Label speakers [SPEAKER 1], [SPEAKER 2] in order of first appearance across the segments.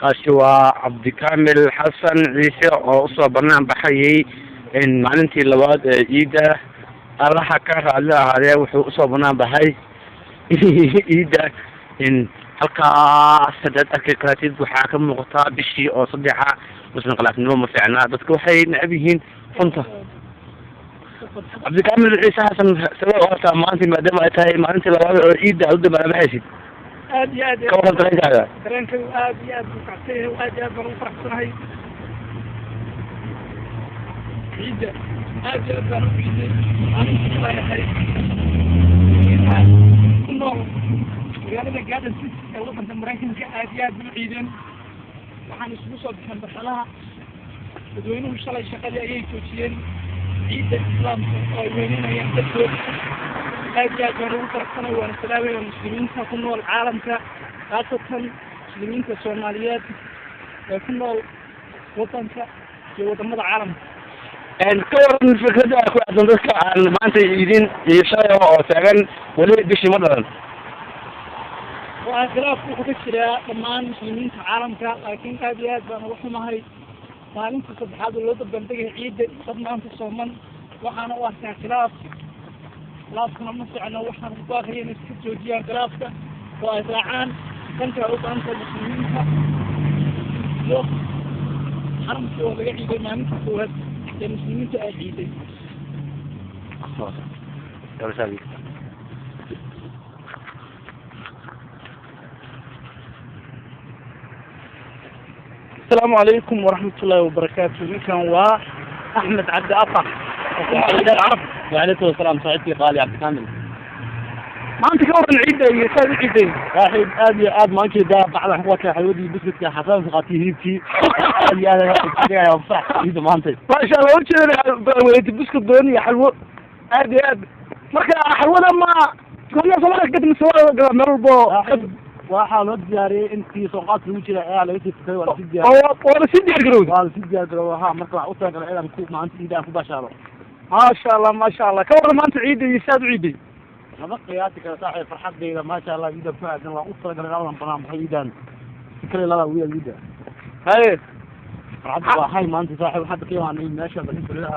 [SPEAKER 1] kaasi waa cabdikaamil xasan ciise oo usoo banaan baxayay in maalintii labaad ee ciida allaha ka raadli ahaadee wuxuu usoo banaan baxay ciida in halkaas hadaad arki karatid waxaa ka muuqataa bishii oo saddexa muslim khilaafnimo ma fiicnaa dadka waxay necab yihiin runta. cabdikaamil ciise xasan sabab horta maanta maadaama ay tahay maalintii labaad oo ciida aad u dabaalbaxaysid
[SPEAKER 2] aad iyo aad
[SPEAKER 1] ka waran dareenkaaga
[SPEAKER 2] dareenkaygu aad iyo aad buu kacsan yahay aad iyo aad baan ugu faraxsanahay ciidda aad iyo aad baan u ciiday maalintii leeyahay ku nool magaalada Garden City ee waddanka Maraykanka aad iyo aad bay u ciideen waxaan isugu soo bixin barxadaha dadweynuhu shalay shaqadii ayay joojiyeen ciidda islaamka oo ay weyneynayaan dadkooda aad iyo aad baan ugu faraxsanahay waana salaamaya muslimiinta ku nool caalamka khaasatan muslimiinta Soomaaliyeed ee ku nool waddanka iyo wadamada caalamka.
[SPEAKER 1] ka waran fikrada ku aadan dadka aan maanta ciidin iyo shalay oo taagan wali bishii ma dhalan
[SPEAKER 2] waa khilaaf wuxuu ka jiraa dhammaan muslimiinta caalamka laakiin aad iyo aad baan uga xumahay maalinta saddexaad oo loo dabaaldegay ciidda dad maanta sooman waxaana u arkaa khilaafkuna ma ficno waxaan ku baaqaya inay iska joojiyaan khilaafka oo ay raacaan danka u baahanta muslimiinta iyo xaramkii oo laga ciiday maalinta koowaad ee muslimiinta ay ciiday. السلام عليكم ورحمة الله وبركاته. كان أحمد عبد أطه
[SPEAKER 3] وعليكم السلام صاحبتي قالي عبد كامل.
[SPEAKER 2] ما أنت كورن عيدة يسوي عيدة
[SPEAKER 3] واحد آد ما كذا بعد حوك حيودي بسكت يا حسن سقطي هيبتي قال أنا يا فرح إذا ما أنت
[SPEAKER 2] ما شاء الله وش ولد بسكت دوني يا حلو آد ما كان حلو لما كنا صلاة قد مسوي مربو
[SPEAKER 3] waxaa loo diyaariyay intii sooqaad lagu jira ayaa laga tirtay wala si
[SPEAKER 2] diyaar
[SPEAKER 3] garow ha marka wax u taagala inaan ku maanta ciidan ku bashaaro
[SPEAKER 2] ما شاء الله كور ما أنت عيدة يساد عيدة
[SPEAKER 3] laba qiyaasi kala saaxay farxadeyda ma sha Allah ciidan ku aadan waa u taagala inaan banaan ciidan kale la wiil ciida
[SPEAKER 2] haye
[SPEAKER 3] farxad waa hay maanta saaxay waxa qiyaanay meesha bal inta la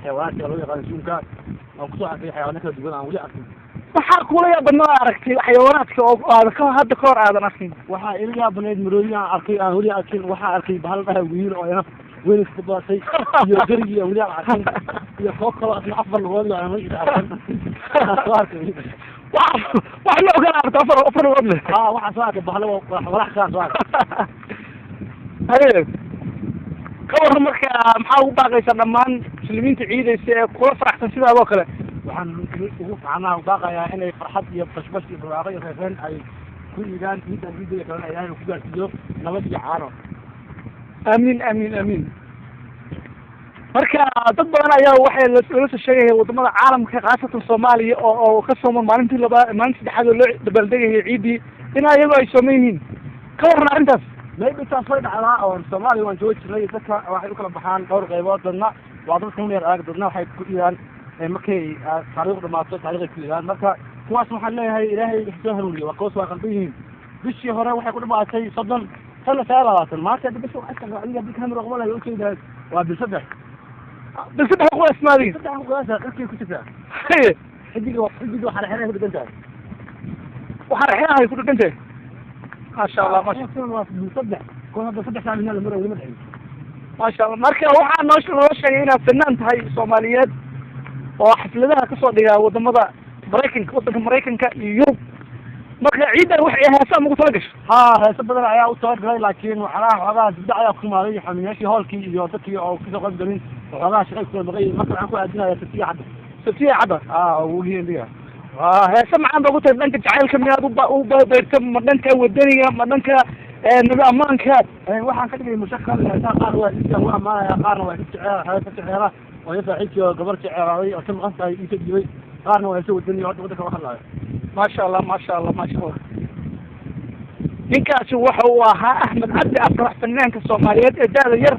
[SPEAKER 3] xayawaanka loo yaqaan suunka oo ku soo arkay xayawaanka duwan aan wali arkin
[SPEAKER 2] waxaa kula yaabana aragtay xayawaanaadka oo aad ka hadda ka hor aadan arkin
[SPEAKER 3] waxaa ila yaabanayd marooyin arkay aan wali arkin waxaa arkay bahal dhahay wiil oo yana weyn isku baatay iyo garigi wali arkin iyo koob kale asna afar lugood aan ma arkin
[SPEAKER 2] wax loo kala arko afar lugood
[SPEAKER 3] waxa soo arkay bahal walax ka soo arkay
[SPEAKER 2] haye ka waran marka maxaa ugu baaqaysaa dhammaan muslimiinta ciidaysa ee kula faraxsan sidaadoo kale
[SPEAKER 3] waxaan ugu macnaha baaqayaa inay farxad iyo bashbash iyo barwaaqo iyo reereen ay ku iidaan ciidan ciidda kale ay ku gaarsiiyo nabad iyo caano
[SPEAKER 2] amiin marka dad badan ayaa waxay la soo sheegayeen wadamada caalamka khaasatan Soomaaliya oo ka sooman maalintii maalintii saddexaad oo loo dabaaldegay ciidii in ayagu ay sooman yihiin ka waran arrintaas
[SPEAKER 3] maybe taas way dhacdaa oo Soomaaliya waan joogi jirnay dadka waxay u kala baxaan dhowr qaybood dadna waa dadka u yar dadna waxay ku iidaan markay taariikhda dhamaato taariikhda kaliya marka kuwaas waxaan leeyahay ilaahay soo hanuuniyo waa qoys waa qalbihiin bishii hore waxay ku dhamaatay 30 sana 20 maanta bishii waxa ka dhacay dib kamera qobol ay u jeedaan waa bisaddex
[SPEAKER 2] kuwa ismaadin
[SPEAKER 3] saddex kuwaas dadkii ku jirta xidiga waxa xeeray ku dhantahay
[SPEAKER 2] ku dhantahay ما شاء الله ما شاء
[SPEAKER 3] الله bisaddex kuna bisaddex saan la maray wali madxay
[SPEAKER 2] ما شاء الله marka waxa noo sheegay inaad fanaan tahay Soomaaliyeed oo xafladaha ka soo dhigaa wadamada waddanka Maraykanka iyo Yurub marka ciidan waxay heesaa ugu tala gashay
[SPEAKER 3] heesa badan ayaa u tawagalay laakiin waxaa dibda ayaa ku maaday xamiyaashii hoolkii iyo dadkii oo ku soo qayb galin waxaa shaqay ku maqay marka waxaan ku aadinaya sabtiya cadda oo weligeediga
[SPEAKER 2] heesa macaan baa ku tahay dhanka jacaylka miyaad u beerta ma dhanka wadaniga ma dhanka ammaanka
[SPEAKER 3] waxaan ka dhigay mushakal qaar waa iska u amaanaya qaarna waa jecel oo saaxiibkii gabar jecel oo tan qasta ay inta dibay qaarna waa soo wadani oo waddanka wax la
[SPEAKER 2] ما شاء الله ما شاء الله ما شاء الله ninkaasi waxa uu ahaa Axmed Cabdi Afrax fanaanka Soomaaliyeed ee daada yar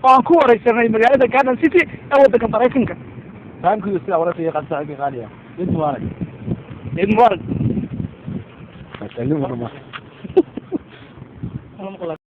[SPEAKER 2] oo aan ku wareysanay magaalada Garden City ee waddanka Mareykanka.
[SPEAKER 3] thank you sida waraysiga qad saaxiibkay qaaliya mid mubarak
[SPEAKER 2] Mubarak
[SPEAKER 3] ma